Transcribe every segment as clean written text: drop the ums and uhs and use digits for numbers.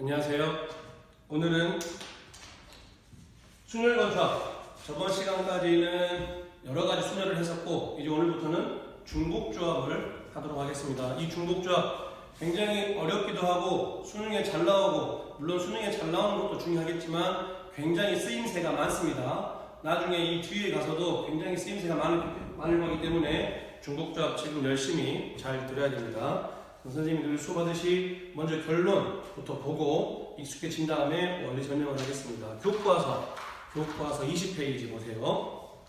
안녕하세요. 오늘은 순혈건조합, 저번 시간까지는 여러가지 순혈을 했었고 이제 오늘부터는 중복조합을 하도록 하겠습니다. 이 중복조합 굉장히 어렵기도 하고 수능에 잘 나오고, 물론 수능에 잘 나오는 것도 중요하겠지만 굉장히 쓰임새가 많습니다. 나중에 이 뒤에 가서도 굉장히 쓰임새가 많을 거기 때문에 중복조합 지금 열심히 잘 들어야 됩니다. 선생님들 수업하듯이 먼저 결론부터 보고 익숙해진 다음에 원리 설명을 하겠습니다. 교과서 20페이지 보세요.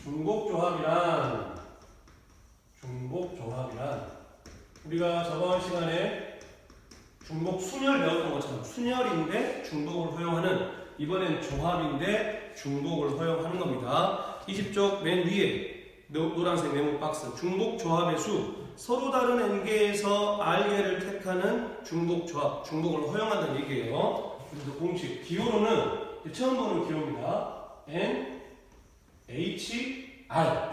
중복조합이란 우리가 저번 시간에 중복순혈 배웠던 것처럼 순혈인데 중복을 허용하는, 이번엔 조합인데 중복을 허용하는 겁니다. 20쪽 맨 위에 노란색 네모 박스, 중복조합의 수, 서로 다른 n개에서 r개를 택하는 중복조합, 중복을 허용한다는 얘기예요. 그래서 공식, 기호로는 처음 보는 기호입니다. n, h, r.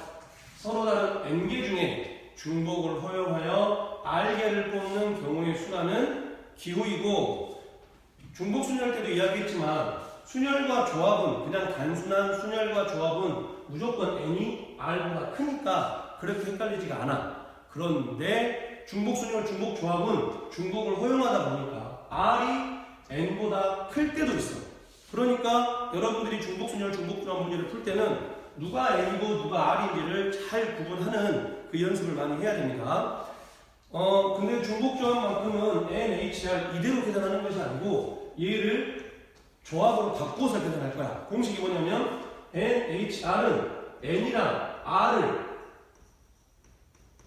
서로 다른 n개 중에 중복을 허용하여 r개를 뽑는 경우의 수라는 기호이고, 중복순혈 때도 이야기했지만 순혈과 조합은, 그냥 단순한 순혈과 조합은 무조건 n이 r보다 크니까 그렇게 헷갈리지가 않아. 그런데 중복순혈, 중복조합은 중복을 허용하다 보니까 r이 n보다 클 때도 있어. 그러니까 여러분들이 중복순혈, 중복조합 문제를 풀 때는 누가 n이고 누가 r인지를 잘 구분하는 그 연습을 많이 해야 됩니다. 근데 중복조합만큼은 n, h, r 이대로 계산하는 것이 아니고 얘를 조합으로 바꿔서 계산할 거야. 공식이 뭐냐면 n, h, r은 n이랑 r을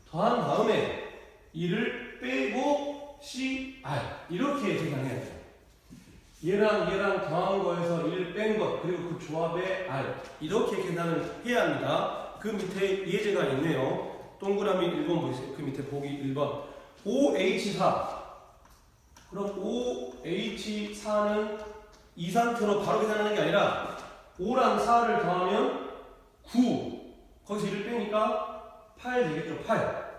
더한 다음에 이를 빼고 c, r 이렇게 계산해야 돼요. 얘랑 더한 거에서 1 뺀 것, 그리고 그 조합의 r 이렇게 계산을 해야 합니다. 그 밑에 예제가 있네요. 동그라미 1번 보세요. 그 밑에 보기 1번 OH4. 그럼 OH4는 이 상태로 바로 계산하는 게 아니라 5랑 4를 더하면 9, 거기서 1을 빼니까 8 되겠죠. 8.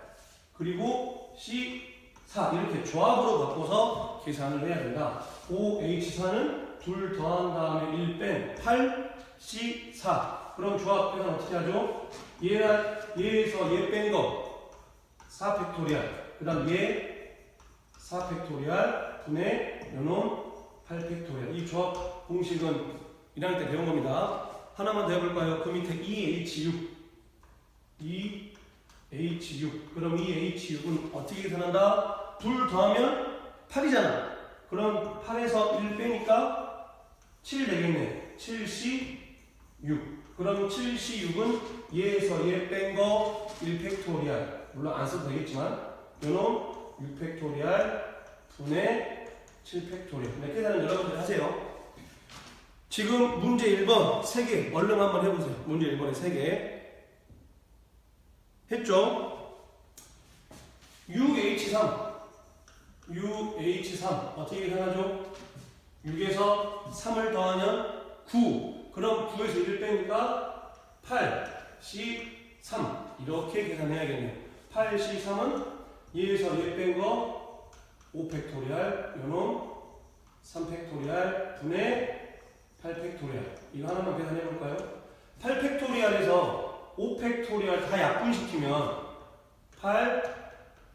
그리고 C4 이렇게 조합으로 바꿔서 계산을 해야 된다. OH4는 2 더한 다음에 1 뺀 8, C4. 그럼 조합 계산 어떻게 하죠? 얘에서 얘 뺀 거 4팩토리얼, 그 다음 얘 4팩토리얼 분의 요놈 8팩토리얼. 이 조합 공식은 1학년 때 배운 겁니다. 하나만 더 해볼까요? 그 밑에 EH6. 그럼 EH6은 어떻게 계산한다? 2 더하면 8이잖아. 그럼 8에서 1 빼니까 7 되겠네. 7C6. 그럼 7C6은 얘에서 얘 뺀 거 1팩토리얼. 물론 안 써도 되겠지만 요놈 6팩토리얼 분의 7팩토리얼. 네, 계산은 여러분들 하세요. 지금 문제 1번 3개 얼른 한번 해보세요. 문제 1번에 3개 했죠? UH3 어떻게 계산하죠? 6에서 3을 더하면 9. 그럼 9에서 1을 빼니까 8C3 이렇게 계산해야겠네요. 8C3은 얘에서 얘 뺀 거 5팩토리얼 요놈 3팩토리얼 분의 8팩토리얼. 이거 하나만 계산해 볼까요? 8팩토리얼에서 5팩토리얼 다 약분시키면 8,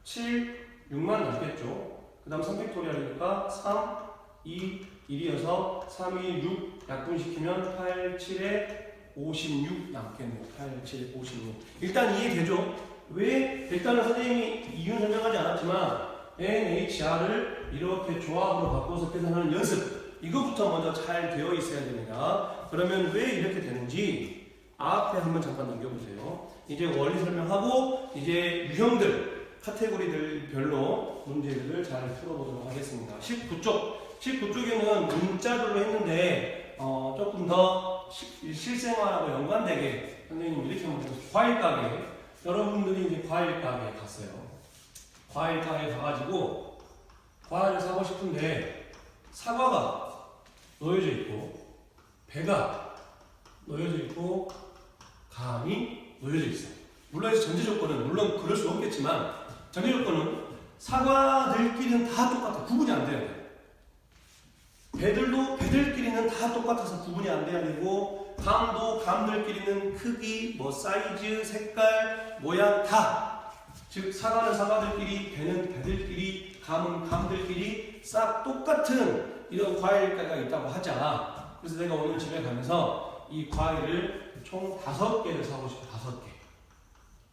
7, 6만 남겠죠. 그 다음 3팩토리얼이니까 3, 2, 1이어서 3, 2, 6 약분시키면 8, 7에 56 남겠네요. 8, 7, 56. 일단 이해되죠? 왜? 일단은 선생님이 이유는 설명하지 않았지만 NHR을 이렇게 조합으로 바꿔서 계산하는 연습, 이거부터 먼저 잘 되어 있어야 됩니다. 그러면 왜 이렇게 되는지 앞에 한번 잠깐 넘겨보세요. 이제 원리 설명하고 이제 유형들, 카테고리들 별로 문제들을 잘 풀어보도록 하겠습니다. 19쪽에는 문자별로 했는데 조금 더 실생활하고 연관되게 선생님 이렇게 한번 해보세요. 과일 가게. 여러분들이 이제 과일 가게 갔어요. 과일 가게 가가지고 과일을 사고 싶은데 사과가 놓여져 있고 배가 놓여져 있고 감이 놓여져 있어요. 물론 전제 조건은 물론 그럴 수 없겠지만 전제 조건은 사과들끼리는 다 똑같아. 구분이 안 돼요. 배들도 배들끼리는 다 똑같아서 구분이 안 돼야 되고, 감도 감들끼리는 크기, 뭐 사이즈, 색깔, 모양 다, 즉 사과는 사과들끼리, 배는 배들끼리, 감은 감들끼리 싹 똑같은 이런 과일가가 있다고 하자. 그래서 내가 오늘 집에 가면서 이 과일을 총 5개를 사고 싶어.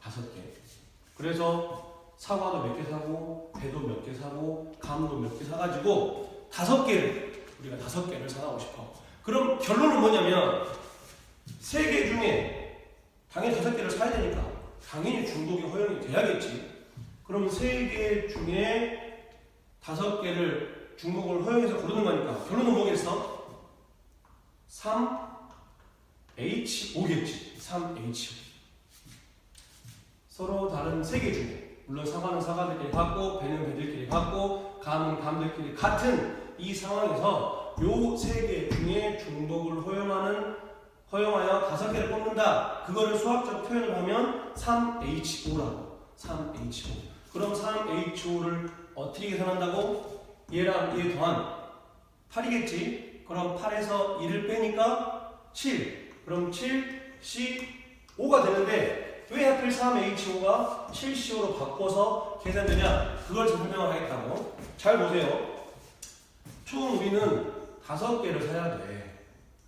5개. 그래서 사과도 몇 개 사고, 배도 몇 개 사고, 감도 몇 개 사가지고 5개를, 우리가 5개를 사가고 싶어. 그럼 결론은 뭐냐면 3개 중에 당연히 5개를 사야 되니까 당연히 중복이 허용이 돼야겠지. 그럼 3개 중에 5개를 중복을 허용해서 고르는 거니까 결론은 뭐겠어? 3H5겠지. 3H5. 서로 다른 3개 중에, 물론 사과는 사과들끼리 같고, 배는 배들끼리 같고, 감은 감들끼리 같은 이 상황에서 요 3개 중에 중복을 허용하여 5개를 뽑는다. 그거를 수학적 표현을 하면 3H5라고. 3H5. 그럼 3H5를 어떻게 계산한다고? 얘랑 얘 더한 8이겠지. 그럼 8에서 2를 빼니까 7. 그럼 7C5가 되는데, 왜 하필 3H5가 7CO 로 바꿔서 계산되냐? 그걸 설명을 하겠다고. 잘 보세요. 총 우리는 5개를 사야 돼.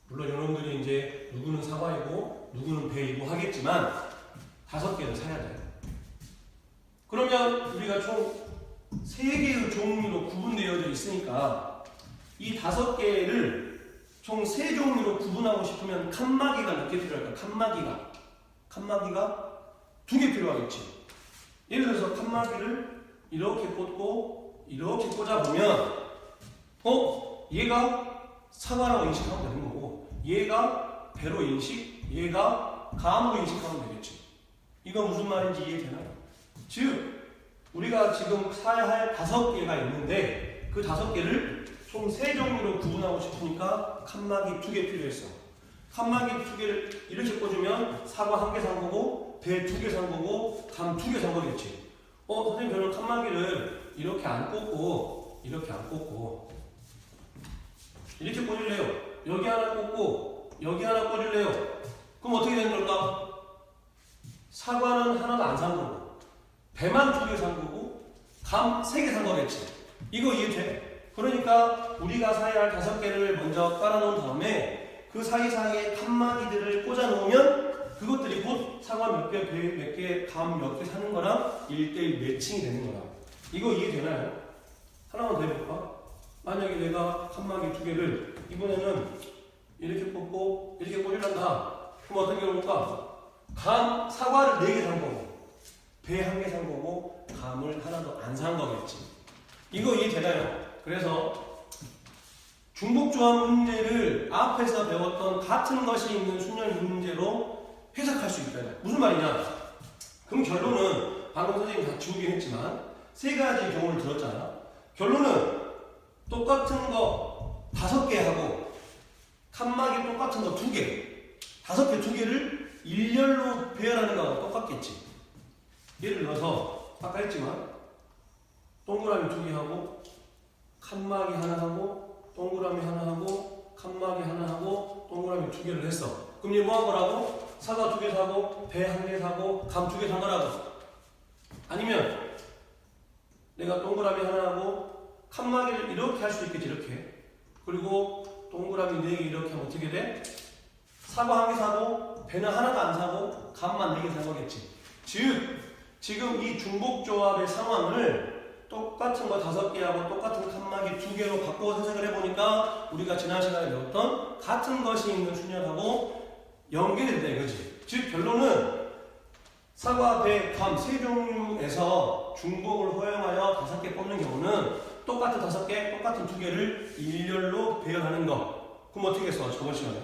물론 여러분들이 이제 누구는 사과이고 누구는 배이고 하겠지만 5개를 사야 돼. 그러면 우리가 총 3개의 종류로 구분되어져 있으니까 이 5개를 총 3종류로 구분하고 싶으면 칸막이가 몇 개 필요할까? 칸막이가 2개 필요하겠지. 예를 들어서 칸막이를 이렇게 꽂고 이렇게 꽂아보면 얘가 사과라고 인식하면 되는 거고, 얘가 배로 인식, 얘가 감으로 인식하면 되겠지. 이거 무슨 말인지 이해되나요? 즉 우리가 지금 사야 할 5개가 있는데 그 5개를 총 3종류로 구분하고 싶으니까 칸막이 2개 필요했어. 칸막이 2개를 이렇게 꽂으면 사과 1개 산 거고, 배 2개 산 거고, 감 2개 산 거겠지. 선생님 저는 칸막이를 이렇게 안 꽂고 이렇게 꽂을래요. 여기 하나 꽂고 여기 하나 꽂을래요. 그럼 어떻게 되는 걸까? 사과는 하나도 안 산 거고, 배만 2개 산 거고, 감 3개 산 거겠지. 이거 이해돼? 그러니까 우리가 사야 할 5개를 먼저 깔아놓은 다음에 그 사이사이에 칸막이들을 꽂아 놓으면 그것들이 곧 사과 몇 개, 배 몇 개, 감 몇 개 사는 거랑 1대1 매칭이 되는 거라. 이거 이해되나요? 하나만 더 해볼까? 만약에 내가 칸막이 2개를 이번에는 이렇게 꽂고 이렇게 꽂으란다. 그럼 어떻게 해볼까? 사과를 4개 산 거고, 배 1개 산 거고, 감을 하나도 안 산 거겠지. 이거 이해되나요? 그래서 중복조합 문제를 앞에서 배웠던 같은 것이 있는 순열 문제로 해석할 수 있다. 무슨 말이냐? 그럼 결론은 방금 선생님이 다 지우긴 했지만 3가지 경우를 들었잖아. 결론은 똑같은 거 5개 하고 칸막이 똑같은 거 2개, 5개 2개를 일렬로 배열하는 거하고 똑같겠지. 예를 들어서 아까 했지만 동그라미 2개 하고 칸막이 하나 하고 동그라미 하나 하고 칸막이 하나 하고 동그라미 2개를 했어. 그럼 이게 뭐 한 거라고? 사과 2개 사고 배 1개 사고 감 2개 산 거라고. 아니면 내가 동그라미 하나 하고 칸막이를 이렇게 할 수도 있겠지. 이렇게. 그리고 동그라미 4개 이렇게 하면 어떻게 돼? 사과 1개 사고 배는 하나도 안 사고 감만 4개 산 거겠지. 즉 지금 이 중복조합의 상황을 똑같은 거 5개하고 똑같은 칸막이 2개로 바꿔 해석을 해보니까 우리가 지난 시간에 배웠던 같은 것이 있는 순열하고 연결이 된다 이거지. 즉 결론은 사과, 배, 감 3종류에서 중복을 허용하여 5개 뽑는 경우는 똑같은 5개, 똑같은 2개를 일렬로 배열하는 거. 그럼 어떻게 했어? 저번 시간에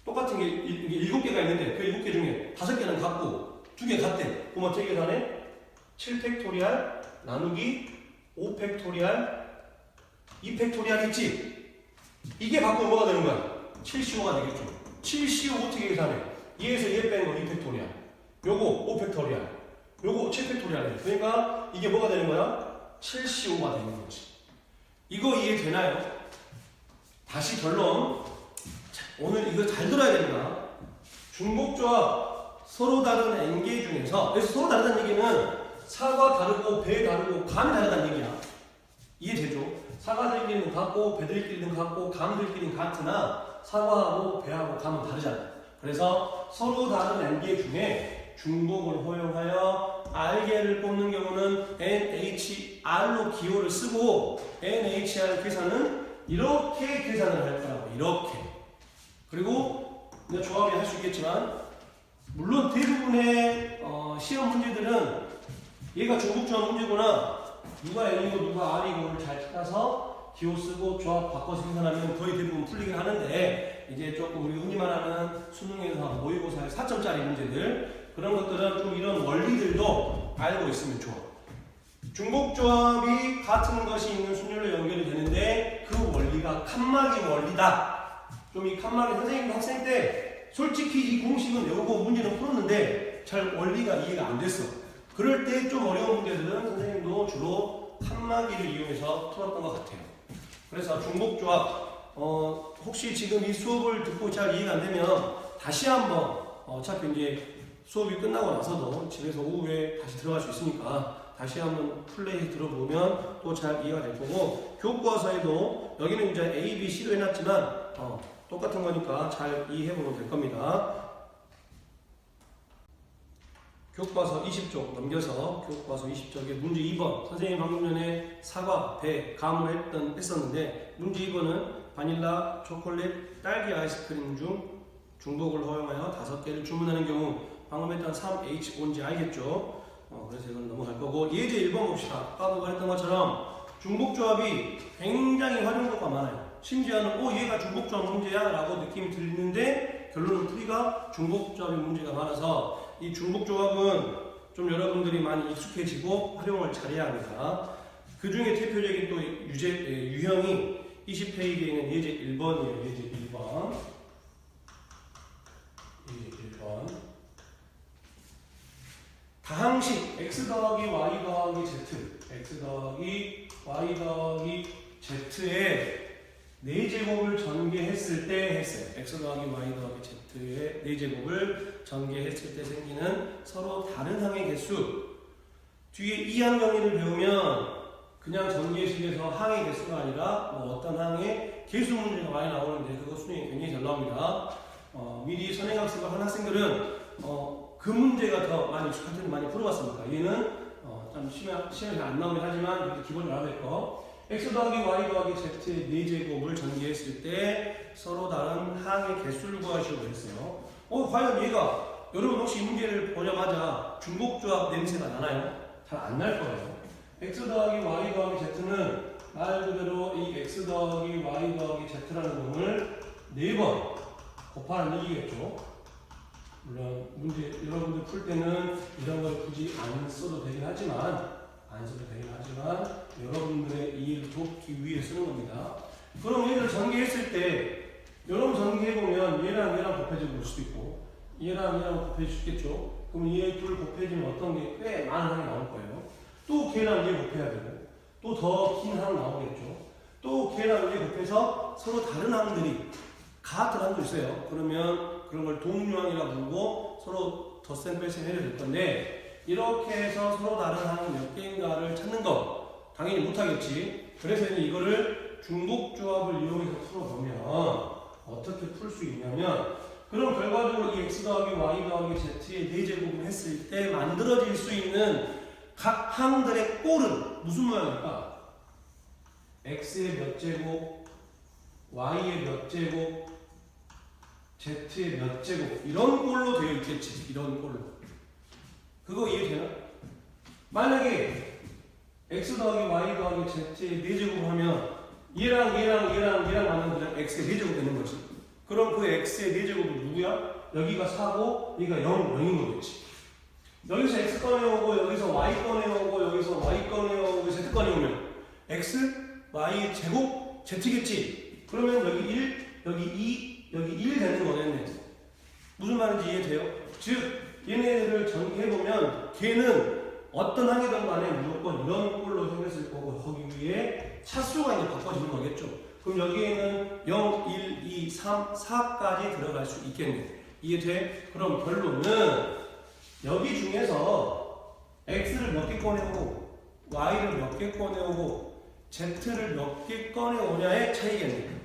똑같은 게 7개가 있는데 그 7개 중에 5개는 같고 2개 같대. 그럼 어떻게 계산해? 7팩토리알 나누기 5팩토리알 2팩토리알 있지? 이게 바꾸면 뭐가 되는 거야? 7CO5가 되겠죠. 7CO 어떻게 계산해? 2에서 2 빼는 거 2팩토리알, 요거 5팩토리알, 요거 7팩토리알. 그러니까 이게 뭐가 되는 거야? 7CO5가 되는 거지. 이거 이해되나요? 다시 결론. 자, 오늘 이거 잘 들어야 됩니다. 중복조합 서로 다른 N개 중에서, 그래서 서로 다르다는 얘기는 사과 다르고 배 다르고 감이 다르다는 얘기야. 이해되죠? 사과들끼리는 같고 배들끼리는 같고 감들끼리는 같으나 사과하고 배하고 감은 다르잖아. 그래서 서로 다른 N개 중에 중복을 허용하여 R개를 뽑는 경우는 NHR로 기호를 쓰고 NHR 계산은 이렇게 계산을 할 거라고. 이렇게. 그리고 이제 조합이 할 수 있겠지만 물론 대부분의 시험 문제들은 얘가 중복조합 문제구나, 누가 N이고 누가 R이고를 잘 찾아서 기호 쓰고 조합 바꿔서 계산하면 거의 대부분 풀리긴 하는데, 이제 조금 우리 흔히 말하는 수능에서 모의고사의 4점짜리 문제들, 그런 것들은 좀 이런 원리들도 알고 있으면 좋아. 중복조합이 같은 것이 있는 순열로 연결이 되는데 그 원리가 칸막이 원리다. 좀 이 칸막이 선생님도 학생 때 솔직히 이 공식은 외우고 문제는 풀었는데 잘 원리가 이해가 안 됐어. 그럴 때 좀 어려운 문제들은 선생님도 주로 칸막이를 이용해서 풀었던 것 같아요. 그래서 중복조합 혹시 지금 이 수업을 듣고 잘 이해가 안 되면 다시 한번 어차피 이제 수업이 끝나고 나서도 집에서 오후에 다시 들어갈 수 있으니까 다시 한번 플레이 들어보면 또 잘 이해가 될 거고, 교과서에도 여기는 이제 A, B, C로 해놨지만 똑같은 거니까 잘 이해해보면 될 겁니다. 교과서 20쪽 넘겨서 교과서 20쪽에 문제 2번, 선생님 방금 전에 사과, 배, 감을 했었는데 문제 2번은 바닐라, 초콜릿, 딸기 아이스크림 중 중복을 허용하여 5개를 주문하는 경우, 방금 했던 3H 뭔지 알겠죠? 그래서 이건 넘어갈 거고, 예제 1번 봅시다. 아까 했던 것처럼 중복조합이 굉장히 활용도가 많아요. 심지어는 얘가 중복조합 문제야 라고 느낌이 들리는데 결론은 풀이가 중복조합의 문제가 많아서 이 중복조합은 좀 여러분들이 많이 익숙해지고 활용을 잘해야 합니다. 그 중에 대표적인 또 유형이 20페이지에 있는 예제 1번이에요. 예제 1번. 다항식 x 더하기 y 더하기 z, x 더하기 y 더하기 z의 4제곱을 전개했을 때 했어요. x 더하기 y 더하기 z의 4제곱을 전개했을 때 생기는 서로 다른 항의 개수. 뒤에 이항 정의를 배우면 그냥 전개식에서 항의 개수가 아니라 어떤 항의 개수 문제가 많이 나오는데 그거 수능에 굉장히 잘 나옵니다. 미리 선행학습을 한 학생들은 그 문제가 더 많이 익숙할 텐데 많이 풀어봤습니다. 얘는 좀 시험에 안 나오긴 하지만 그래도 기본으로 알아야 될 거. x 더하기 y 더하기 z의 4제곱을 전개했을 때 서로 다른 항의 개수를 구하시오 했어요. 과연 얘가, 여러분 혹시 이 문제를 보자마자 중복조합 냄새가 나나요? 잘 안 날 거예요. x 더하기 y 더하기 z는 말 그대로 이 x 더하기 y 더하기 z라는 놈을 4번 곱하는 얘기겠죠. 물론 문제 여러분들 풀 때는 이런 걸 굳이 안 써도 되긴 하지만 여러분들의 이해를 돕기 위해 쓰는 겁니다. 그럼 얘를 전개했을 때 여러분 전개해보면 얘랑 곱해지고 올 수도 있고 얘랑 곱해질 수 있겠죠. 그럼 얘 둘 곱해지면 어떤 게 꽤 많은 항이 나올 거예요. 또 걔랑 얘 곱해야 되고 또 더 긴 항 나오겠죠. 또 걔랑 얘 곱해서 서로 다른 항들이 같은 항도 있어요. 그러면 그런 걸 동류항이라 부르고 서로 덧셈 뺄셈 해야 될 건데, 이렇게 해서 서로 다른 항이 몇 개인가를 찾는 거 당연히 못하겠지. 그래서 이제 이거를 중복조합을 이용해서 풀어보면 어떻게 풀 수 있냐면, 그럼 결과적으로 이 x 더하기 y 더하기 z의 4제곱을 했을 때 만들어질 수 있는 각 항들의 꼴은 무슨 모양일까? x의 몇 제곱, y의 몇 제곱, z의 몇 제곱, 이런 꼴로 되어 있겠지. 이런 꼴로. 그거 이해되나? 만약에 x 더하기 y 더하기 z의 4제곱 하면 얘랑 맞는 그냥 x의 4제곱 되는 거지. 그럼 그 x의 4제곱은 누구야? 여기가 4고 여기가 0인 거겠지. 여기서 x 꺼내오고 여기서 y 꺼내오고 여기서 y 꺼내오고 z 꺼내오면 x, y 제곱, z겠지. 그러면 여기 1, 여기 2, 여기 1 되는 거겠네. 무슨 말인지 이해돼요? 즉 얘네들을 전개해보면 걔는 어떤 항이든 간에 무조건 이런 꼴로 생겼을 거고 거기 위에 차수가 이제 바꿔지는 거겠죠. 그럼 여기에는 0, 1, 2, 3, 4까지 들어갈 수 있겠네. 이해돼? 그럼 결론은 여기 중에서 x를 몇 개 꺼내오고 y를 몇 개 꺼내오고 z를 몇 개 꺼내오냐의 차이겠네.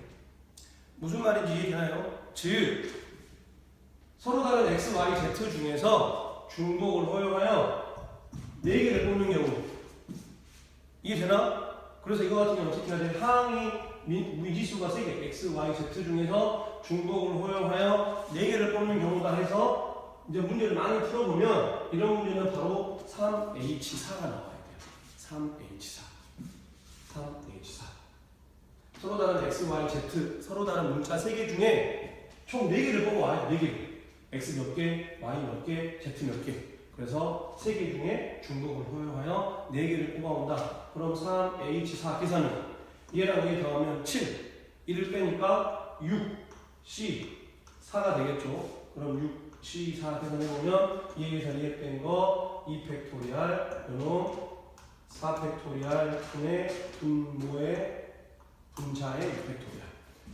무슨 말인지 이해되나요? 즉 서로 다른 x, y, z 중에서 중복을 허용하여 4개를 뽑는 경우 이해되나? 그래서 이거 같은 경우는 어떻게 해야 돼? 항이 미지수가 3개 x, y, z 중에서 중복을 허용하여 4개를 뽑는 경우다 해서 이제 문제를 많이 풀어보면 이런 문제는 바로 3H4가 나와야 돼요. 3H4 서로 다른 x, y, z 서로 다른 문자 3개 중에 총 4개를 뽑아와요. 4개 x 몇 개, y 몇 개, z 몇 개. 그래서 3개 중에 중복을 허용하여 4개를 뽑아온다. 그럼 3H4 계산은 얘랑 얘 더하면 7, 1을 빼니까 6, C, 4가 되겠죠. 그럼 6, C, 4 계산해보면 2에서 2에 뺀 거 2팩토리알 요놈 4팩토리알 분의 분모의 분자의 6팩토리알.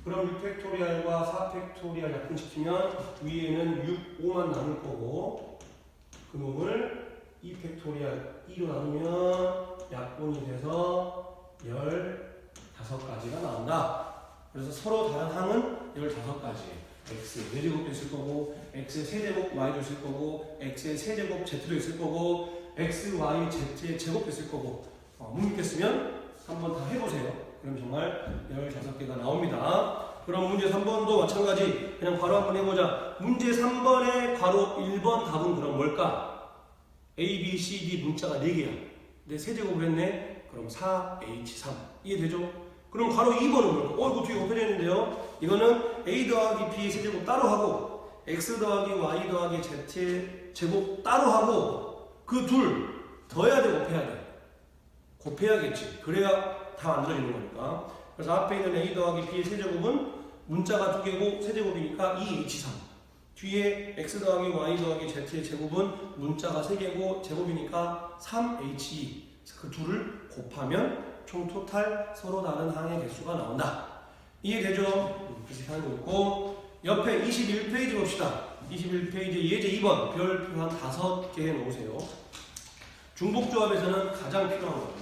그럼 6팩토리알과 4팩토리알 약분시키면 위에는 6, 5만 남을 거고 그 놈을 2팩토리알 2로 나누면 약분이 돼서 15가지가 나온다. 그래서 서로 다른 항은 15가지. x의 4제곱도 있을 거고 x의 세제곱 y도 있을 거고 x의 세제곱 z도 있을 거고 x, y, z의 제곱도 있을 거고 못 믿겠으면 한번 다 해보세요. 그럼 정말 15개가 나옵니다. 그럼 문제 3번도 마찬가지 그냥 바로 한번 해보자. 문제 3번의 괄호 1번 답은 그럼 뭘까? A, B, C, D 문자가 4개야. 근데 세제곱을 했네. 그럼 4H3 이해되죠? 그럼 괄호 2번은 뭘까? 이거 뒤에 곱해져 있는데요. 이거는 A 더하기 B의 세제곱 따로 하고 X 더하기 Y 더하기 Z의 제곱 따로 하고 그 둘 더해야 돼 곱해야 돼? 곱해야겠지. 그래야 다 만들어지는 거니까. 그래서 앞에 있는 A 더하기 B의 세제곱은 문자가 2개고 세제곱이니까 2H3 뒤에 X 더하기 Y 더하기 Z의 제곱은 문자가 3개고 제곱이니까 3H2 그 둘을 곱하면 총 토탈 서로 다른 항의 개수가 나온다. 이해되죠? 그렇게 하는 거 있고 옆에 21페이지 봅시다. 21페이지 예제 2번 별표 한 5개 해놓으세요. 중복조합에서는 가장 필요한 거예요.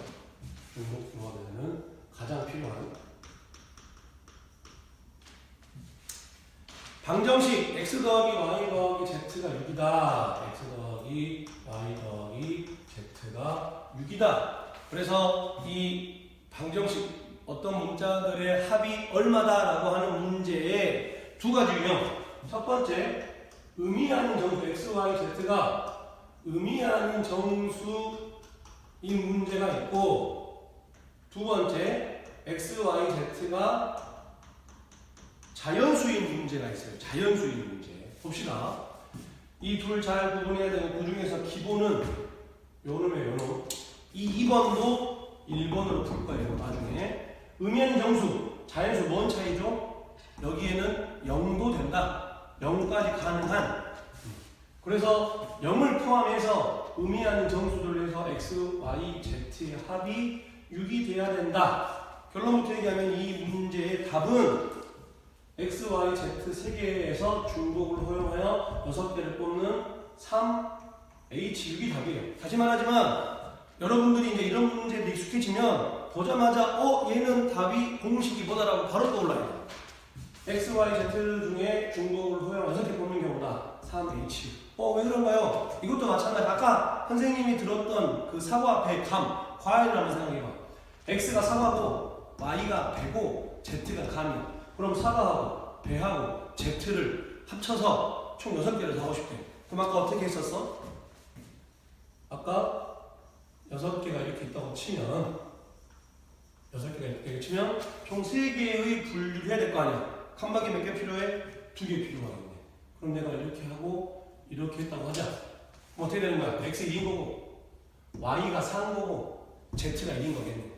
중복조합에서는 가장 필요한 방정식 x 더하기 y 더하기 z가 6이다. x 더하기 y 더하기 z가 6이다. 그래서 이 방정식 어떤 문자들의 합이 얼마다라고 하는 문제에 두 가지 유형. 첫 번째, 의미하는 정수 x, y, z가 의미하는 정수인 문제가 있고 두 번째, x, y, z가 자연수인 문제가 있어요. 자연수인 문제. 봅시다. 이 둘 잘 구분해야 되고 그 중에서 기본은 요놈이에요. 요놈. 이 2번도 1번으로 풀 거예요. 나중에. 의미하는 정수, 자연수 뭔 차이죠? 여기에는 0도 된다. 0까지 가능한. 그래서 0을 포함해서 의미하는 정수들 해서 x, y, z의 합이 6이 돼야 된다. 결론부터 얘기하면 이 문제의 답은 x, y, z 3개에서 중복을 허용하여 6개를 뽑는 3H6이 답이에요. 다시 말하지만 여러분들이 이제 이런 문제에 익숙해지면 보자마자 얘는 답이 공식이 뭐다라고 바로 떠올라야 돼요. x, y, z 중에 중복을 허용 6개 뽑는 경우다. 3H. 왜 그런가요? 이것도 마찬가지. 아까 선생님이 들었던 그 사과, 배, 감, 과일을 한번 생각해봐. x가 사과고 y가 배고 z가 감이야. 그럼 사과하고 배하고 z를 합쳐서 총 6개를 사고 싶대. 그럼 아까 어떻게 했었어? 아까 6개가 이렇게 있다고 치면 6개가 이렇게 치면 총 3개의 분류를 해야 될 거 아니야. 칸막이 몇 개 필요해? 2개 필요하겠네. 그럼 내가 이렇게 하고 이렇게 했다고 하자. 그럼 어떻게 되는 거야? x가 2인 거고 y가 4인 거고 z가 1인 거겠네.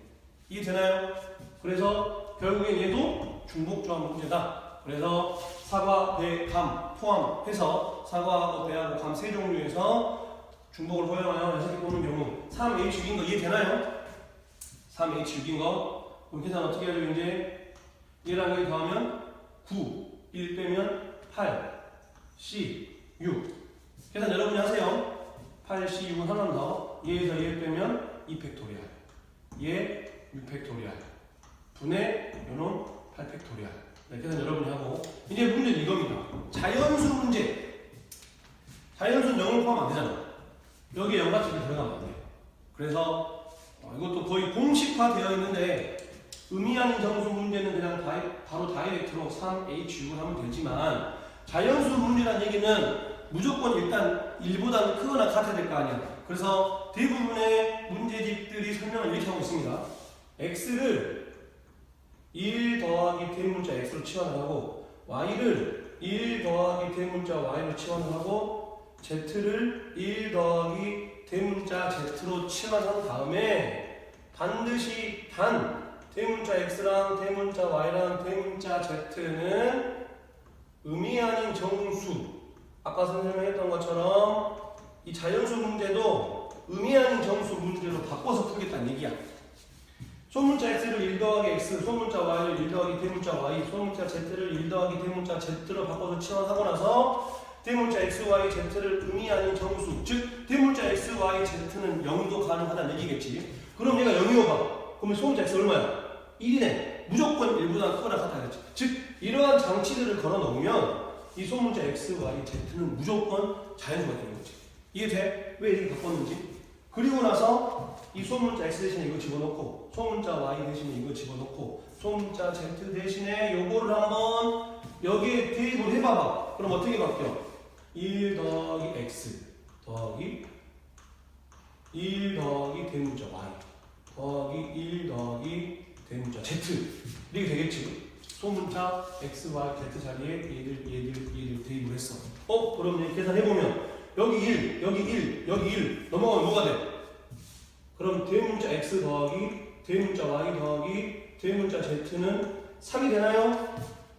이해되나요? 그래서 결국엔 얘도 중복조합 문제다. 그래서 사과, 배, 감 포함해서 사과하고 배하고 감 3종류에서 중복을 허용하여 6개 뽑는 경우 3H6인 거 이해되나요? 3H6인 거. 그럼 계산 어떻게 하죠? 이제 얘랑 여기 더하면 9, 1 빼면 8, C, 6. 계산 여러분이 하세요. 8, C, 6은 하나 넣어. 얘에서 얘 빼면 2 팩토리얼. 얘 6 팩토리얼. 분의 요놈 8 팩토리얼. 네, 계산 여러분이 하고. 이제 문제는 이겁니다. 자연수 문제. 자연수는 0을 포함 안 되잖아. 여기에 0같이 들어가면 안 돼. 그래서 이것도 거의 공식화되어 있는데 의미 아닌 정수 문제는 그냥 바로 다이렉트로 3H6을 하면 되지만 자연수 문제란 얘기는 무조건 일단 1보다는 크거나 같아야 될 거 아니야. 그래서 대부분의 문제집들이 설명을 이렇게 하고 있습니다. X를 1 더하기 대문자 X로 치환을 하고 Y를 1 더하기 대문자 Y로 치환을 하고 Z를 1 더하기 대문자 Z로 치환한 다음에 반드시 대문자 X랑 대문자 Y랑 대문자 Z는 의미 아닌 정수, 아까 설명했던 것처럼 이 자연수 문제도 의미 아닌 정수 문제로 바꿔서 풀겠다는 얘기야. 소문자 X를 1 더하기 X, 소문자 Y를 1 더하기 대문자 Y, 소문자 Z를 1 더하기 대문자 Z로 바꿔서 치환하고 나서 대문자 X, Y, Z를 의미 아닌 정수, 즉 대문자 X, Y, Z는 0도 가능하다는 얘기겠지. 그럼 얘가 0이어봐. 그러면 소문자 X 얼마야? 1이네. 무조건 1보다 크거나 같아야겠지. 즉 이러한 장치들을 걸어 놓으면 이 소문자 X, Y, Z는 무조건 자연수가 되는 거지. 이해돼? 왜 이렇게 바꿨는지? 그리고 나서 이 소문자 X 대신에 이거 집어넣고 소문자 Y 대신에 이거 집어넣고 소문자 Z 대신에 요거를 한번 여기에 대입을 해봐봐. 그럼 어떻게 바뀌어? 1 더하기 X 더하기 1 더하기 대문자 Y 더하기 1 더하기 대문자 Z 이렇게 되겠지. 소문자 X, Y, Z 자리에 얘를 대입을 했어. 그럼 이제 계산해보면 여기 1, 여기 1, 여기 1 넘어가면 뭐가 돼? 그럼 대문자 X 더하기 대문자 Y 더하기 대문자 Z는 3이 되나요?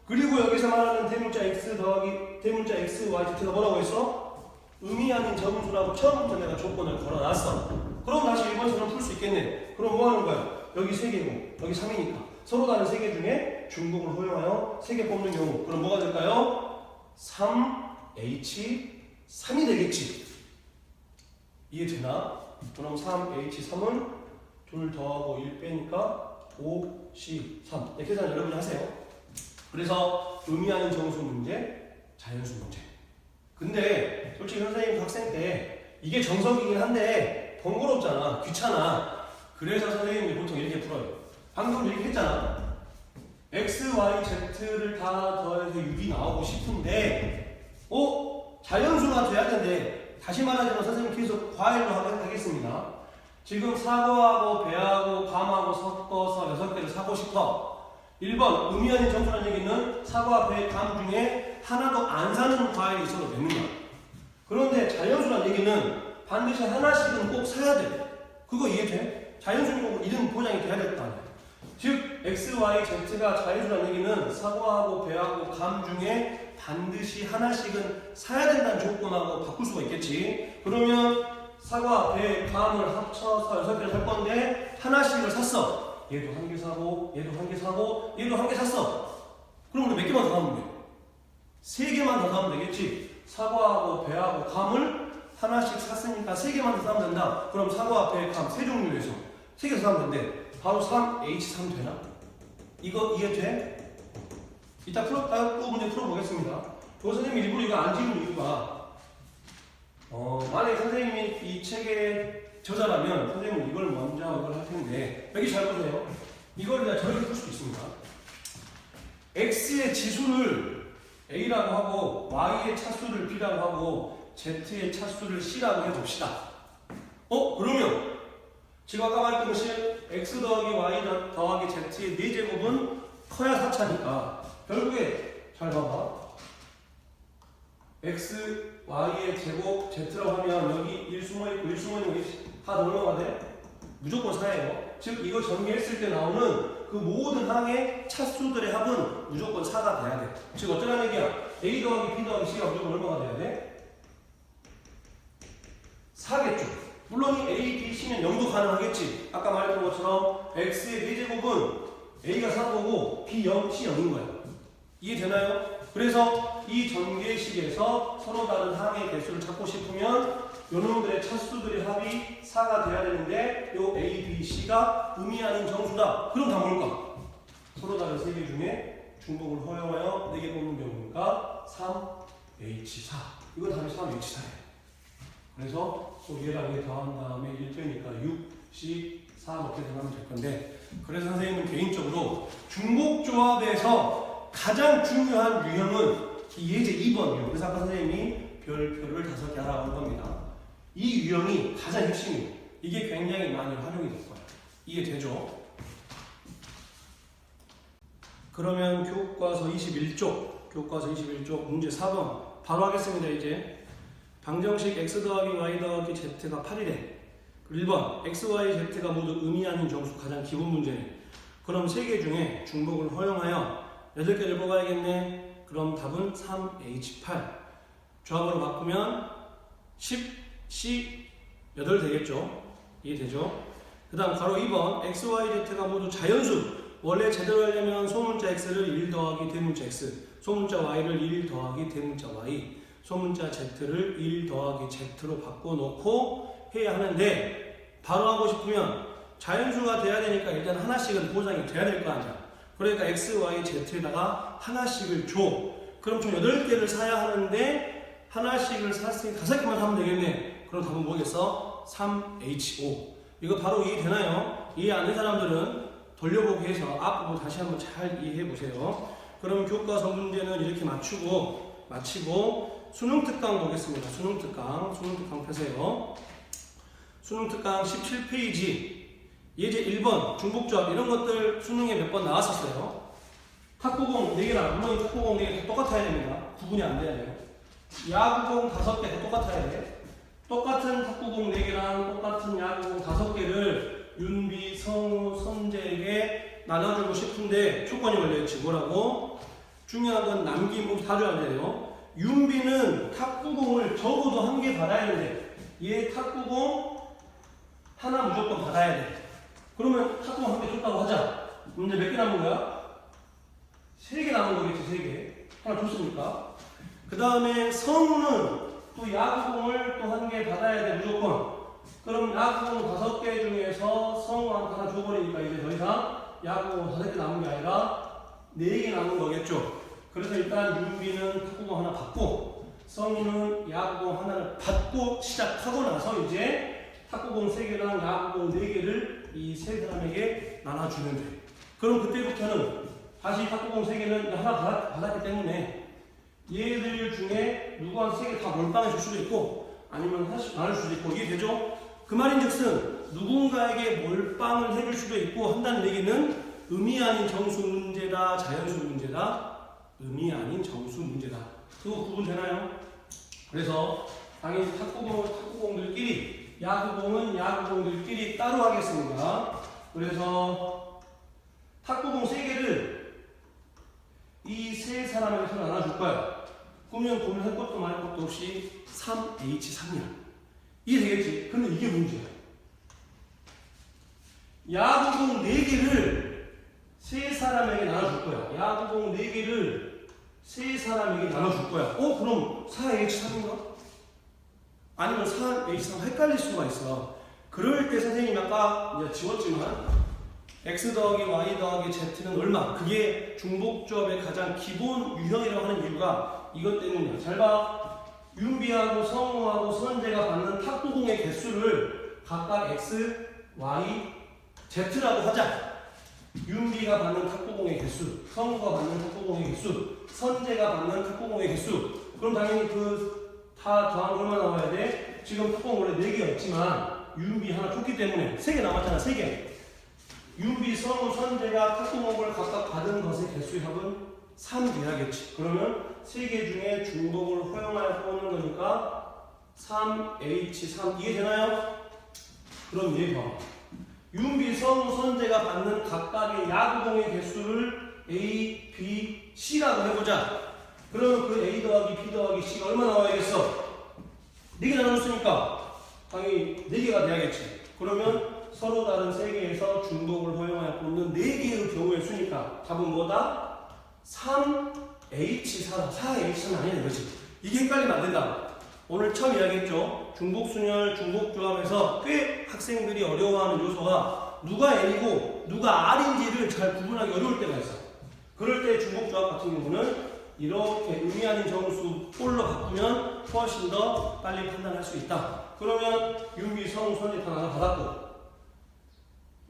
그리고 여기서 말하는 대문자 X 더하기 대문자 X, Y, Z가 뭐라고 했어? 의미 아닌 정수라고 처음부터 내가 조건을 걸어놨어. 그럼 다시 1번처럼 풀 수 있겠네. 그럼 뭐 하는 거야? 여기 3개고 여기 3이니까 서로 다른 3개 중에 중복을 허용하여 3개 뽑는 경우 그럼 뭐가 될까요? 3H 3이 되겠지. 이해되나? 그럼 3H3은 2 더하고 1 빼니까 5C3 네, 계산 여러분이 하세요. 그래서 의미 아닌 정수 문제, 자연수 문제. 근데 솔직히 선생님 학생 때 이게 정석이긴 한데 번거롭잖아, 귀찮아. 그래서 선생님이 보통 이렇게 풀어요. 방금 이렇게 했잖아. X, Y, Z를 다 더해서 6이 나오고 싶은데 자연수가 돼야 되는데 다시 말하자면 선생님 계속 과일로 하겠습니다. 지금 사과하고 배하고 감하고 섞어서 6개를 사고 싶어. 1번 의미 아닌 정수라는 얘기는 사과, 배, 감 중에 하나도 안 사는 과일이 있어도 되는 거야. 그런데 자연수라는 얘기는 반드시 하나씩은 꼭 사야 돼. 그거 이해돼? 자연수는 이런 보장이 돼야 될 거 아니야. 즉 X, Y, Z가 자연수라는 얘기는 사과하고 배하고 감 중에 반드시 하나씩은 사야 된다는 조건하고 바꿀 수가 있겠지. 그러면 사과, 배, 감을 합쳐서 6개를 살 건데 하나씩을 샀어. 얘도 1개 사고 얘도 1개 사고 얘도 1개 샀어. 그럼 우리 몇 개만 더 사면 돼? 3개만 더 사면 되겠지. 사과하고 배하고 감을 하나씩 샀으니까 3개만 더 사면 된다. 그럼 사과, 배, 감 3종류에서 3개 사면 된대. 바로 3H3 되나? 이거 이해돼? 이따 또 문제 풀어보겠습니다. 선생님이 일부러 이거 안 지운 이유가 만약에 선생님이 이 책의 저자라면 선생님은 이걸 먼저 이걸 할 텐데 여기 잘 보세요. 이걸 그냥 저렇게 풀 수도 있습니다. X의 지수를 A라고 하고 Y의 차수를 B라고 하고 Z의 차수를 C라고 해봅시다. 그러면 지금 아까 말했던 것이 X 더하기 Y 더하기 Z의 4제곱은 커야 4차니까 결국에 잘 봐봐. X, Y의 제곱 Z라고 하면 여기 1 숨어있고 1 숨어있는 게 다 얼마가 돼? 무조건 4예요. 즉 이거 전개했을 때 나오는 그 모든 항의 차수들의 합은 무조건 4가 돼야 돼. 즉 어쩌라는 얘기야? A 더하기 B 더하기 C가 무조건 얼마가 돼야 돼? 4겠죠. 물론 이 A, B, C는 0도 가능하겠지. 아까 말했던 것처럼 X의 4제곱은 A가 4거고 B 0, C 0인 거예요. 이해되나요? 그래서 이 전개식에서 서로 다른 항의 개수를 찾고 싶으면 요놈들의 차수들의 합이 4가 돼야 되는데 요 A, B, C가 음이 아닌 정수다. 그럼 다 뭘까? 서로 다른 세 개 중에 중복을 허용하여 4개 뽑는 경우니까 3H4. 이거 답이 3H4예요. 그래서 또 얘랑 얘 더한 다음에 1빼니까 6, C, 4 이렇게 생각하면 될 건데, 그래서 선생님은 개인적으로 중복조합에서 가장 중요한 유형은 이 예제 2번 유형. 그래서 아까 선생님이 별표를 5개 알아본 겁니다. 이 유형이 가장 핵심이에요. 이게 굉장히 많이 활용이 될 거예요. 이해되죠? 그러면 교과서 21쪽 문제 4번 바로 하겠습니다. 이제 방정식 x 더하기 y 더하기 z가 8이래. 1번 x, y, z가 모두 음이 아닌 정수 가장 기본 문제네. 그럼 3개 중에 중복을 허용하여 8개를 뽑아야겠네. 그럼 답은 3H8. 조합으로 바꾸면 10, C, 8 되겠죠. 이해되죠? 그 다음 가로 2번 x, y, z가 모두 자연수. 원래 제대로 하려면 소문자 x를 1 더하기 대문자 x, 소문자 y를 1 더하기 대문자 y, 소문자 z를 1 더하기 z로 바꿔놓고 해야 하는데, 바로 하고 싶으면 자연수가 돼야 되니까 일단 하나씩은 보장이 돼야 될 거 아니야. 그러니까 x, y, z에다가 하나씩을 줘. 그럼 총 8개를 사야 하는데 하나씩을 샀으니 5개만 사면 되겠네. 그럼 답은 뭐겠어? 3H5. 이거 바로 이해되나요? 이해 안 된 사람들은 돌려보기 해서 앞부분 다시 한번 잘 이해해 보세요. 그럼 교과서 문제는 이렇게 마치고 수능특강 보겠습니다. 수능특강 펴세요. 수능특강 17페이지 예제 1번 중복조합 이런 것들 수능에 몇 번 나왔었어요. 탁구공 4개랑 물론 탁구공 4개 다 똑같아야 됩니다. 구분이 안 돼야 돼요. 야구공 5개 다 똑같아야 돼. 똑같은 탁구공 4개랑 똑같은 야구공 5개를 윤비, 성우, 선재에게 나눠주고 싶은데 조건이 걸려있지. 뭐라고? 중요한 건 남김 다 줘야 돼요. 윤비는 탁구공을 적어도 1개 받아야 되는데 얘 탁구공 하나 무조건 받아야 돼. 그러면 탁구공 1개 줬다고 하자. 문제 몇 개 남은 거야? 3개 남은 거겠지. 3개 하나 줬으니까. 그 다음에 성우는 또 야구공을 또 1개 받아야 돼. 무조건. 그럼 야구공 5개 중에서 성우한테 하나 줘버리니까 이제 더 이상 야구공 5개 남은 게 아니라 4개 남은 거겠죠. 그래서 일단 윤비는 탁구공 하나 받고 성우는 야구공 하나를 받고 시작하고 나서 이제 탁구공 3개랑 야구공 4개를 이 3사람에게 나눠주면 돼. 그럼 그때부터는 다시 탁구공 3개는 하나 받았기 때문에 얘들 중에 누구한테 3개 다 몰빵해 줄 수도 있고 아니면 하나씩 나눌 수도 있고. 이해되죠? 그 말인즉슨 누군가에게 몰빵을 해줄 수도 있고 한다는 얘기는 음이 아닌 정수 문제다, 자연수 문제다, 음이 아닌 정수 문제다. 그거 구분되나요? 그래서 당연히 탁구공들끼리, 야구공은 야구공들끼리 따로 하겠습니다. 그래서 탁구공 3개를 이 3사람에게서 나눠줄 거야. 그러면 고민할 것도 말 것도 없이 3H3이야. 이해되겠지? 근데 이게 문제야. 야구공 4개를 3사람에게 나눠줄 거야. 야구공 4개를 3사람에게 나눠줄 거야. 그럼 4H3인가? 아니면 4H3 헷갈릴 수가 있어. 그럴 때 선생님이 아까 이제 지웠지만 x 더하기 y 더하기 z는 얼마? 그게 중복조합의 가장 기본 유형이라고 하는 이유가 이것 때문이야. 잘 봐. 윤비하고 성우하고 선재가 받는 탁구공의 개수를 각각 x, y, z라고 하자. 윤비가 받는 탁구공의 개수, 성우가 받는 탁구공의 개수, 선재가 받는 탁구공의 개수. 그럼 당연히 다 더하면 얼마 나와야 돼? 지금 탁구공 원래 4개였지만 윤비 하나 줬기 때문에 3개 남았잖아. 3개. 윤비, 성우, 선재가 탁구공을 각각 받은 것의 개수의 합은 3 돼야겠지. 그러면 3개 중에 중복을 허용하여 뽑는 거니까 3H3. 이해되나요? 그럼 얘 봐. 윤비, 성우, 선재가 받는 각각의 야구공의 개수를 A, B, C라고 해보자. 그러면 그 A 더하기 B 더하기 C가 얼마 나와야겠어? 4개 나눴으니까 당연히 4개가 돼야겠지. 그러면 서로 다른 세 개에서 중복을 허용하여 뽑는 4개의 경우의 수니까 답은 뭐다? 3H4다. 4H는 아니야 이거지. 이게 헷갈리면 안 된다. 오늘 처음 이야기했죠. 중복순열, 중복조합에서 꽤 학생들이 어려워하는 요소가 누가 N이고 누가 R인지를 잘 구분하기 어려울 때가 있어. 그럴 때 중복조합 같은 경우는 이렇게 의미 아닌 정수 폴로 바꾸면 훨씬 더 빨리 판단할 수 있다. 그러면 윤비, 성우, 선재 다 하나 받았고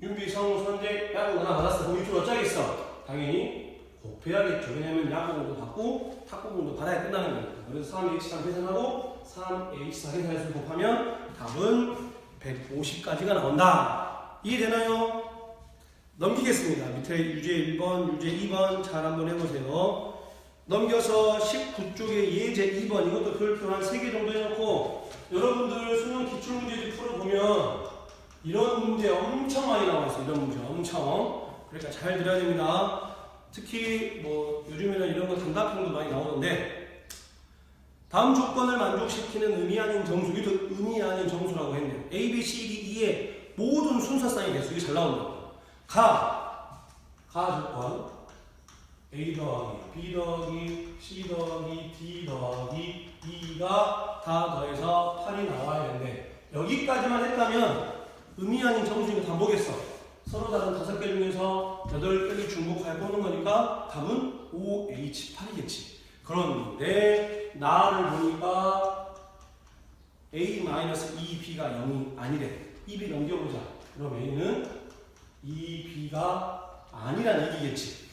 윤비, 성우, 선재, 야구 하나 받았어. 그럼 이쪽으로 어쩌겠어? 당연히 곱해야겠죠. 왜냐면 야구공도 받고 탁구공도 받아야 끝나는 거니까. 그래서 3H4 계산하고 3H4 계산해서 곱하면 답은 150까지가 나온다. 이해되나요? 넘기겠습니다. 밑에 유제 1번, 유제 2번 잘 한번 해보세요. 넘겨서 19쪽에 예제 2번 이것도 별표 한 3개 정도 해놓고 여러분들 수능 기출문제집 풀어보면 이런 문제 엄청 많이 나와있어요. 이런 문제 엄청. 그러니까 잘 들어야 됩니다. 특히 뭐 요즘에는 이런 거 단답형도 많이 나오는데 다음 조건을 만족시키는 의미 아닌 정수, 이것도 의미 아닌 정수라고 했네요. A, B, C, D, E의 모든 순서쌍이 됐어. 이게 잘 나온다. 가 조건 A 더하기 B 더하기 C 더하기 D 더하기 E가 다 더해서 8이 나와야 되는데 여기까지만 했다면 의미 아닌 정수니까 다 뭐겠어? 서로 다른 5개 중에서 8개를 중복하여 보는 거니까 답은 5H8이겠지. 그런데 나를 보니까 A-2B가 0이 아니래. 2B 넘겨보자. 그럼 A는 2B가 아니란 얘기겠지.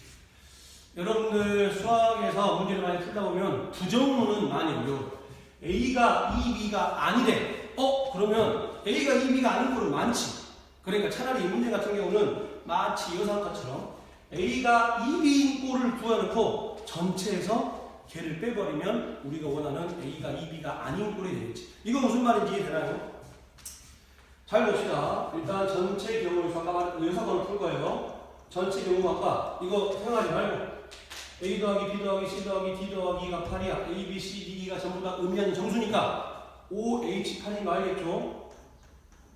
여러분들 수학에서 문제를 많이 풀다 보면 부정문은 많이 어려워. A가 2B가 아니래. 그러면 A가 2B가 아닌 거는 많지. 그러니까 차라리 이 문제 같은 경우는 마치 여상과처럼 A가 2B인 꼴을 구해놓고 전체에서 걔를 빼버리면 우리가 원하는 A가 2B가 아닌 꼴이 되겠지. 이거 무슨 말인지 이해되나요? 잘 봅시다. 일단 전체 경우에서 아까 말한 여사건을 풀 거예요. 전체 경우 아까 이거 생각하지 말고 A 더하기 B 더하기 C 더하기 D 더하기 E가 8이야. A, B, C, D, E가 전부 다 의미 아닌 정수니까 5H8인 거 알겠죠?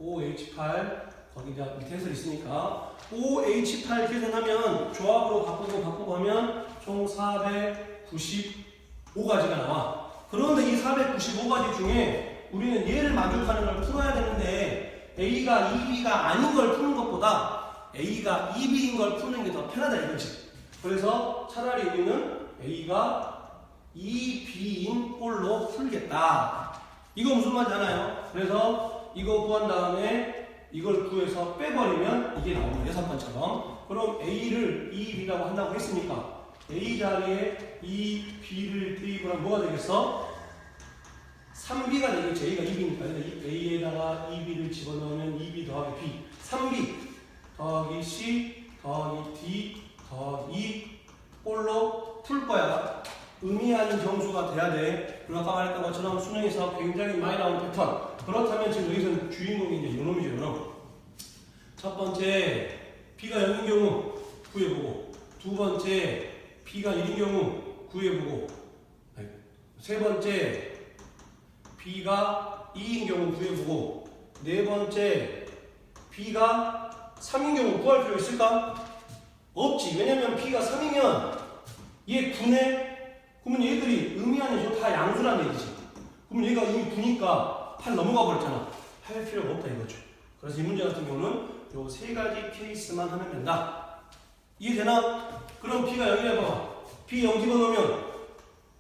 5H8 거기 이제 밑에 해설 있으니까 5H8 계산하면 조합으로 바꾸고 하면 총 495가지가 나와. 그런데 이 495가지 중에 우리는 얘를 만족하는 걸 풀어야 되는데 A가 2B가 아닌 걸 푸는 것보다 A가 2B인 걸 푸는 게 더 편하다 이거지. 그래서 차라리 우리는 A가 2B인 꼴로 풀겠다. 이거 무슨 말인지 아나요? 그래서 이거 구한 다음에 이걸 구해서 빼버리면 이게 나오는 예상권처럼. 그럼 A를 2B라고 한다고 했으니까 A 자리에 2B를 대입을 하면 뭐가 되겠어? 3B가 되겠죠. A가 2B니까. A에다가 2B를 집어넣으면 2B 더하기 B 3B 더하기 C 더하기 D 더하기 E 꼴로 풀 거야. 의미 아닌 정수가 돼야 돼. 그리고 아까 말했던 것처럼 수능에서 굉장히 많이 나오는 패턴. 그렇다면 지금 여기서는 주인공이 이제 요놈이죠, 요놈. 첫 번째, B가 0인 경우 구해보고, 두 번째, B가 1인 경우 구해보고, 세 번째, B가 2인 경우 구해보고, 네 번째, B가 3인 경우 구할 필요 있을까? 없지. 왜냐면 B가 3이면 얘 9네? 그러면 얘들이 의미 아닌 다 양수란 얘기지. 그러면 얘가 이미 9니까 8 넘어가 버렸잖아. 할 필요가 없다 이거죠. 그래서 이 문제 같은 경우는 요 세 가지 케이스만 하면 된다. 이해되나? 그럼 B가 0이라 봐봐. B 0 집어넣으면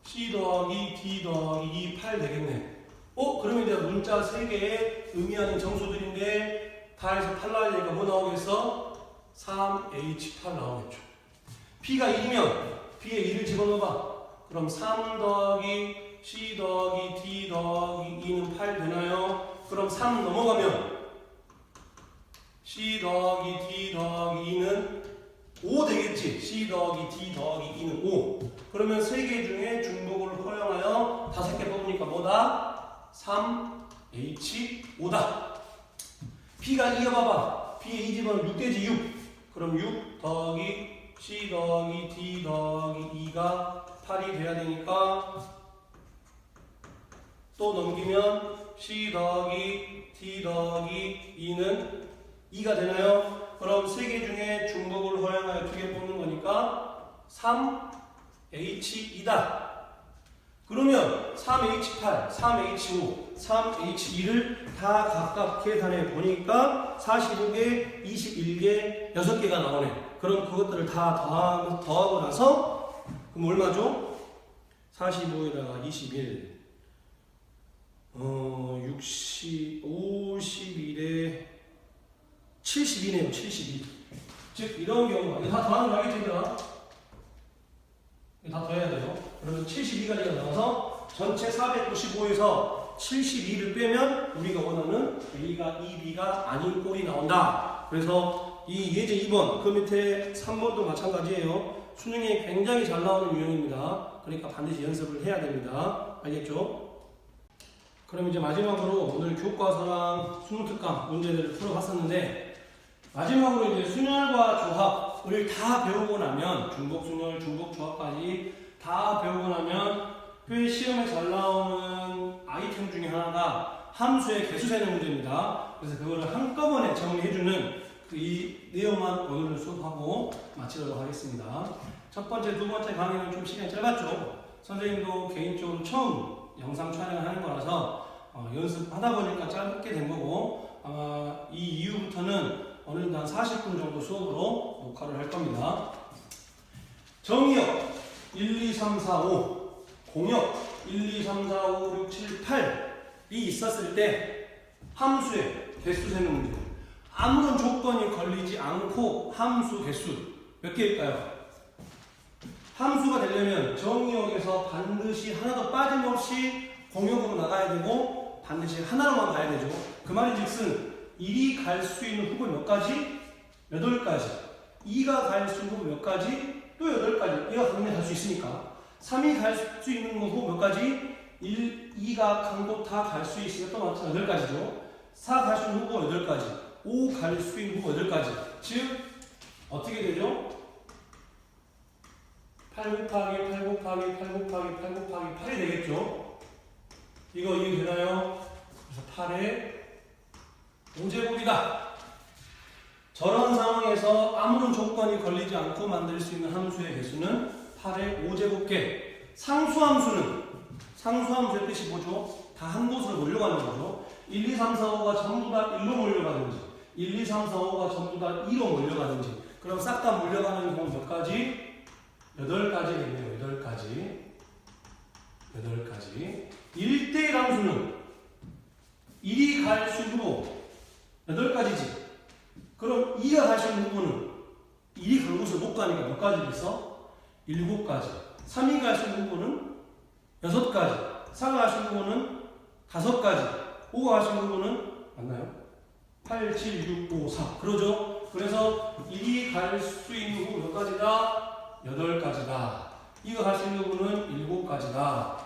C 더하기 D 더하기 E 8 되겠네. 그러면 이제 문자 3개의 의미 아닌 정수들인데 다 해서 8 나와야 되니까 뭐 나오겠어? 3H8 나오겠죠. B가 1이면 B에 2를 집어넣어봐. 그럼 3 더하기 C 더하기 D 더하기 E는 8 되나요? 그럼 3 넘어가면 C 더하기 D 더하기 E는 5 되겠지. C 더하기 D 더하기 E는 5. 그러면 3개 중에 중복을 허용하여 5개 뽑으니까 뭐다? 3H5다. B가 2여봐봐. B에 2 집어넣으면 6 되지 6. 그럼 6 더하기 C 더하기 D 더하기 E가 8이 돼야 되니까 또 넘기면 C 더하기 D 더하기 E는 2가 되나요? 그럼 3개 중에 중복을 허용하여 2개 뽑는 거니까 3H2다. 그러면 3H8, 3H5, 3H2를 다 각각 계산해 보니까 45개, 21개, 6개가 나오네. 그럼 그것들을 다 더하고 나서 그럼 얼마죠? 45에다가 21, 60, 51에 72네요. 72. 즉 이런 경우가 이거 다 더하는 거 알겠지? 얘들아? 이거 다 더해야 돼요. 그러면 72가지가 나와서 전체 495에서 72를 빼면 우리가 원하는 A가 2B가 아닌 꼴이 나온다. 그래서 이 예제 2번 그 밑에 3번도 마찬가지예요. 수능에 굉장히 잘 나오는 유형입니다. 그러니까 반드시 연습을 해야 됩니다. 알겠죠? 그럼 이제 마지막으로 오늘 교과서랑 수능 특강 문제들을 풀어봤었는데 마지막으로 이제 순열과 조합을 다 배우고 나면 중복 순열, 중복 조합까지 다 배우고 나면 시험에 잘 나오는 아이템 중에 하나가 함수의 개수 세는 문제입니다. 그래서 그거를 한꺼번에 정리해주는 이 내용만 오늘 수업하고 마치도록 하겠습니다. 첫 번째, 두 번째 강의는 좀 시간이 짧았죠. 선생님도 개인적으로 처음 영상 촬영을 하는 거라서 연습하다 보니까 짧게 된 거고 이 이후부터는 어느 정도 한 40분 정도 수업으로 녹화를 할 겁니다. 정의역 1, 2, 3, 4, 5, 공역 1, 2, 3, 4, 5, 6, 7, 8이 있었을 때 함수의 개수 세는 문제. 아무런 조건이 걸리지 않고 함수 개수 몇 개일까요? 함수가 되려면 정의역에서 반드시 하나도 빠짐없이 공역으로 나가야 되고 반드시 하나로만 가야 되죠. 그 말인즉슨 1이 갈 수 있는 후보 몇 가지? 8가지. 2가 갈 수 있는 후보 몇 가지? 또 8가지. 2가 강면 갈 수 있으니까. 3이 갈 수 있는 후보 몇 가지? 1, 2가 강도 다 갈 수 있으니까 또 마찬가지 8가지죠. 4 갈 수 있는 후보 8가지. 5 갈 수 있는 후보 8가지. 즉 어떻게 되죠? 8 곱하기 8 곱하기 8 곱하기 8 곱하기 8이 되겠죠? 이거 이해되나요? 그래서 8의 5제곱이다. 저런 상황에서 아무런 조건이 걸리지 않고 만들 수 있는 함수의 개수는 8의 5제곱개. 상수함수의 뜻이 뭐죠? 다 한 곳으로 몰려가는 거죠. 1, 2, 3, 4, 5가 전부 다 1로 몰려가든지 1, 2, 3, 4, 5가 전부 다 2로 몰려가든지 그럼 싹 다 몰려가는 경우 몇 가지? 8가지겠네요. 8가지. 1대1 함수는 1이 갈 수 있는 후보 8가지지. 그럼 2가 갈 수 있는 후보는 1이 간 곳을 못 가니까 몇 가지 있어? 7가지. 3이 갈 수 있는 후보는 6가지. 4가 갈 수 있는 후보는 5가지. 5가 갈 수 있는 후보는 맞나요? 8, 7, 6, 5, 4. 그러죠? 그래서 1이 갈 수 있는 후보 몇 가지다? 8가지다. 2가 갈 수 있는 후보는 7가지다.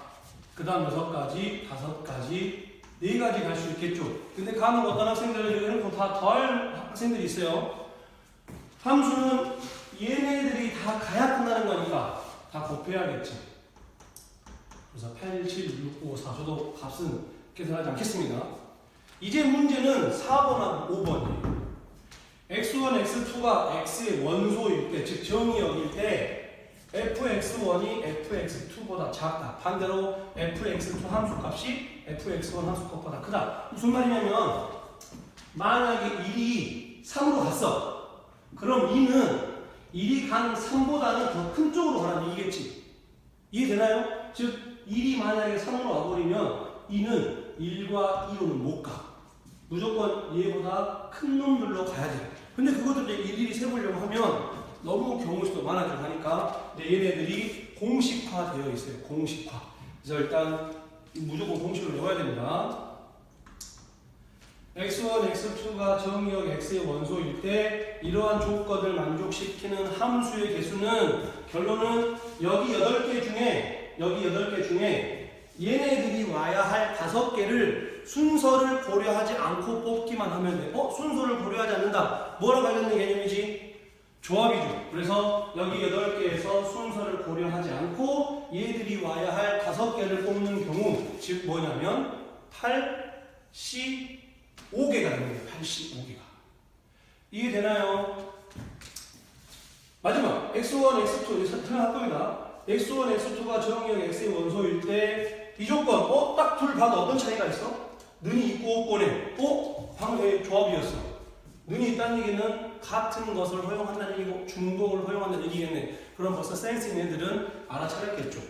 그 다음 6가지, 5가지, 4가지 갈 수 있겠죠. 근데 간혹 어떤 학생들은 다 더할 학생들이 있어요. 함수는 얘네들이 다 가야 끝나는 거니까 다 곱해야겠지. 그래서 8, 7, 6, 5, 4. 저도 값은 계산하지 않겠습니다. 이제 문제는 4번하고 5번이에요. x1, x2가 x의 원소일 때, 즉 정의역일 때 fx1이 fx2보다 작다. 반대로 fx2 함수값이 fx1 함수값보다 크다. 무슨 말이냐면 만약에 1이 3으로 갔어. 그럼 2는 1이 간 3보다는 더 큰 쪽으로 가라는 얘기겠지. 이해되나요? 즉 1이 만약에 3으로 와버리면 2는 1과 2로는 못 가. 무조건 얘보다 큰 놈들로 가야 돼. 근데 그것도 이제 일일이 세보려고 하면 너무 경우 수도 많아지고 하니까 얘네들이 공식화되어 있어요. 공식화. 그래서 일단 무조건 공식을 외워야 됩니다. x1, x2가 정의역 x의 원소일 때 이러한 조건을 만족시키는 함수의 개수는 결론은 여기 8개 중에 얘네들이 와야 할 5개를 순서를 고려하지 않고 뽑기만 하면 돼. 순서를 고려하지 않는다. 뭐랑 관련된 개념이지? 조합이죠. 그래서 여기 8개에서 순서를 고려하지 않고 얘들이 와야 할 5개를 뽑는 경우 즉 뭐냐면 85개가 되는 거예요. 85개가. 이해되나요? 마지막 x1, x2 이제 생각할 겁니다. x1, x2가 정의역 x의 원소일 때 이 조건 딱 둘 봐도 어떤 차이가 있어? 는이 있고 없고네. 방금 조합이었어. 는이 있다는 얘기는 같은 것을 허용한다는 얘기고 중복을 허용한다는 얘기겠네. 그럼 벌써 센스 있는 애들은 알아차렸겠죠.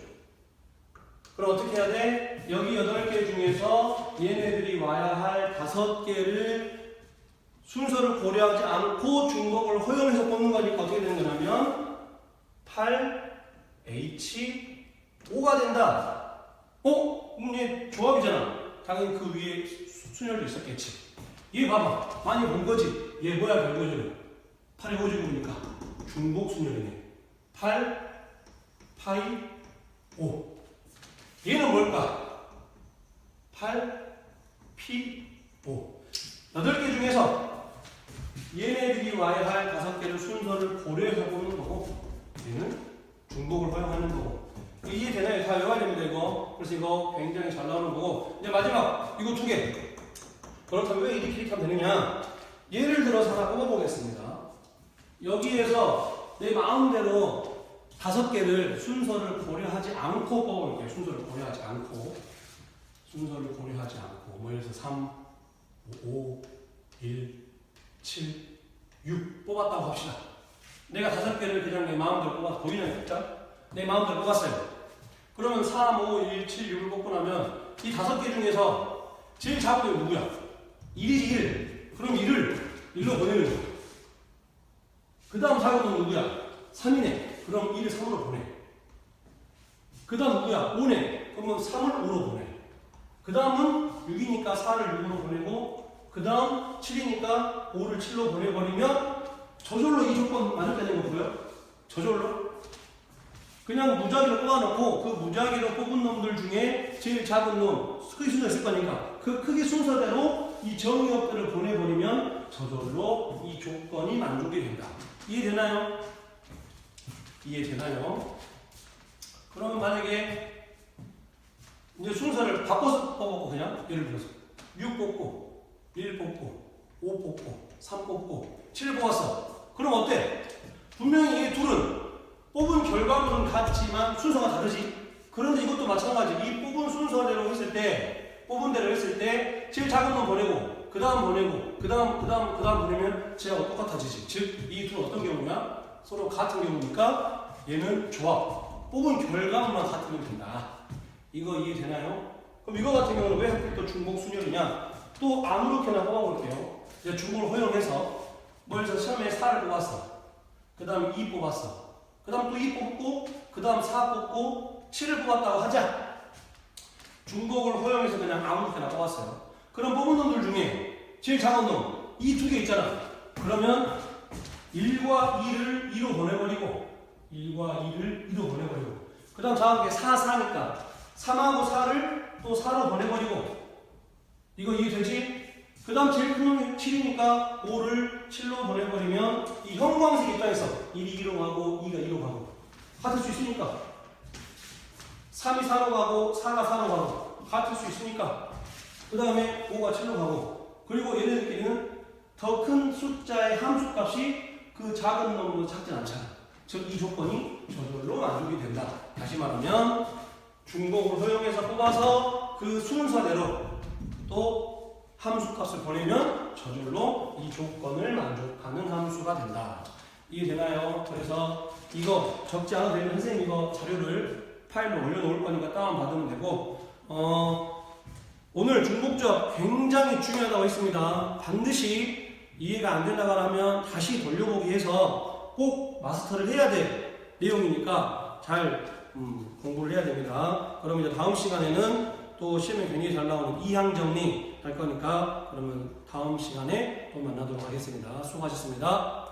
그럼 어떻게 해야 돼? 여기 8개 중에서 얘네들이 와야 할 5개를 순서를 고려하지 않고 중복을 허용해서 뽑는 거니까 어떻게 되는 거냐면 8H5가 된다. 그럼 얘 조합이잖아. 당연히 그 위에 순열도 있었겠지. 얘 봐봐. 많이 본 거지. 얘 뭐야 결국은 8이 호주니까 중복 순열이네. 8, 파이, 5. 얘는 뭘까? 8, P, 5. 8개 중에서 얘네들이 와야 할 5개를 순서를 고려해서 보는 거고 얘는 중복을 허용하는 거고. 이해되나요? 다 외워야 됩니다 이거. 그래서 이거 굉장히 잘 나오는 거고. 이제 마지막 이거 2개. 그렇다면 왜 이렇게 하면 되느냐? 예를 들어서 하나 뽑아보겠습니다. 여기에서 내 마음대로 5개를 순서를 고려하지 않고 뽑아볼게요. 순서를 고려하지 않고 뭐 예를 들어서 3, 5, 1, 7, 6 뽑았다고 합시다. 내가 5개를 그냥 내 마음대로 뽑아서 보이나요? 진짜? 내 마음대로 뽑았어요. 그러면 3, 5, 1, 7, 6을 뽑고 나면 이 5개 중에서 제일 작은 게 누구야? 1이지 1. 그럼 1을 1로 보내는 거야. 그 다음 작은 건 누구야? 3이네. 그럼 1을 3으로 보내. 그 다음 누구야? 5네. 그러면 3을 5로 보내. 그 다음은 6이니까 4를 6으로 보내고 그 다음 7이니까 5를 7로 보내버리면 저절로 이 조건 만족되는 거고요. 저절로. 그냥 무작위로 뽑아놓고 그 무작위로 뽑은 놈들 중에 제일 작은 놈 크기 순서 있을 거니까 그 크기 순서대로 이 정의역들을 보내버리면 저절로 이 조건이 만족이 된다. 이해되나요? 이해되나요? 그러면 만약에 이제 순서를 바꿔서 뽑았고 그냥 예를 들어서 6 뽑고 1 뽑고 5 뽑고 3 뽑고 7 뽑았어. 그럼 어때? 분명히 이 둘은 뽑은 결과물은 같지만 순서가 다르지. 그런데 이것도 마찬가지. 이 뽑은 순서대로 했을 때 뽑은 대로 했을 때 제일 작은 건 보내고 그 다음 보내고 그 다음 보내면 쟤하고 똑같아지지. 즉 이 둘은 어떤 경우냐? 서로 같은 경우니까 얘는 조합. 뽑은 결과물만 같으면 된다. 이거 이해되나요? 그럼 이거 같은 경우는 왜 하필 또 중복 순열이냐? 또 아무렇게나 뽑아볼게요. 이제 중복을 허용해서 뭐 예를 들어서 처음에 4를 뽑았어. 그 다음 2 뽑았어. 그 다음 또 2 뽑고 그 다음 4 뽑고 7을 뽑았다고 하자. 중복을 허용해서 그냥 아무렇게나 뽑았어요. 그럼 뽑은 놈들 중에 제일 작은 놈 이 2개 있잖아. 그러면 1과 2를 2로 보내버리고 1과 2를 2로 보내버리고 그 다음 작은 게 4, 4니까 3하고 4를 또 4로 보내버리고 이거 이해되지? 그 다음 제일 큰 놈이 7이니까 5를 7로 보내버리면 이 형광색 입장에서 1이 2로 가고 2가 2로 가고 같을 수 있으니까 3이 4로 가고 4가 4로 가고 같을 수 있으니까 그 다음에 5가 7로 가고 그리고 얘네들끼리는 더 큰 숫자의 함수값이 그 작은 놈으로 작진 않잖아. 즉 이 조건이 저절로 만족이 된다. 다시 말하면 중복을 허용해서 뽑아서 그 순서대로 또 함수값을 보내면 저절로 이 조건을 만족하는 함수가 된다. 이해되나요? 그래서 이거 적지 않아도 되면 선생님 이거 자료를 파일로 올려놓을 거니까 다운받으면 되고 오늘 중복조합 굉장히 중요하다고 했습니다. 반드시 이해가 안 된다고 하면 다시 돌려보기 해서 꼭 마스터를 해야 될 내용이니까 잘 공부를 해야 됩니다. 그럼 이제 다음 시간에는 또 시험에 굉장히 잘 나오는 이항 정리 할 거니까 그러면 다음 시간에 또 만나도록 하겠습니다. 수고하셨습니다.